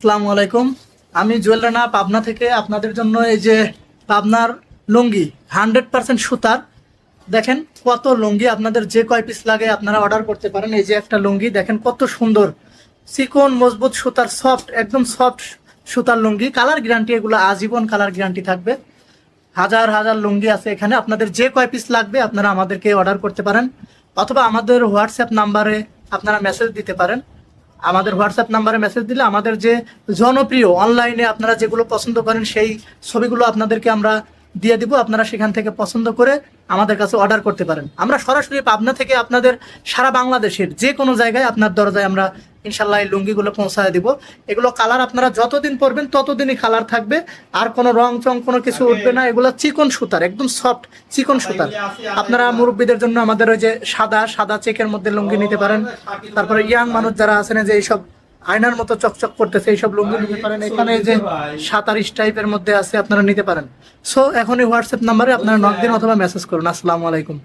আসসালামু আলাইকুম। আমি জুয়েল রানা পাবনা থেকে আপনাদের জন্য এই যে পাবনার লুঙ্গি 100% সুতার। দেখেন কত লুঙ্গি, আপনাদের যে কয় পিস লাগে আপনারা অর্ডার করতে পারেন। এই যে একটা লুঙ্গি দেখেন কত সুন্দর, চিকন মজবুত সুতার, সফট, একদম সফট সুতার লুঙ্গি। কালার গ্যারান্টি, এগুলো আজীবন কালার গ্যারান্টি থাকবে। হাজার হাজার লুঙ্গি আছে এখানে, আপনাদের যে কয় পিস লাগবে আপনারা আমাদেরকে অর্ডার করতে পারেন, অথবা আমাদের হোয়াটসঅ্যাপ নাম্বারে আপনারা মেসেজ দিতে পারেন। আমাদের হোয়াটসঅ্যাপ নাম্বারে মেসেজ দিলে আমাদের যে জনপ্রিয় অনলাইনে আপনারা যেগুলো পছন্দ করেন সেই ছবিগুলো আপনাদেরকে আমরা দিয়ে দিব। আপনারা সেখান থেকে পছন্দ করে আমাদের কাছে অর্ডার করতে পারেন। আমরা সরাসরি পাবনা থেকে আপনাদের সারা বাংলাদেশের যে কোনো জায়গায় আপনার দরজায় আমরা ইনশাল্লাহ এই লুঙ্গিগুলো পৌঁছায় দিব। এগুলো কালার আপনারা যতদিন পরবেন ততদিনই কালার থাকবে, আর কোনো রং চং কোনো কিছু উঠবে না। এগুলো চিকন সুতার, একদম সফট চিকন সুতার। আপনারা মুরব্বীদের জন্য আমাদের ওই যে সাদা সাদা চেকের মধ্যে লুঙ্গি নিতে পারেন। তারপরে ইয়াং মানুষ যারা আছেন যে এইসব আয়নার মতো চকচক করতেছে এইসব লুঙ্গি নিতে পারেন। এখানে এই যে 27 টাইপের মধ্যে আছে, আপনারা নিতে পারেন। সো এখনই হোয়াটসঅ্যাপ নাম্বারে আপনারা নক দিন অথবা মেসেজ করুন। আসসালামু আলাইকুম।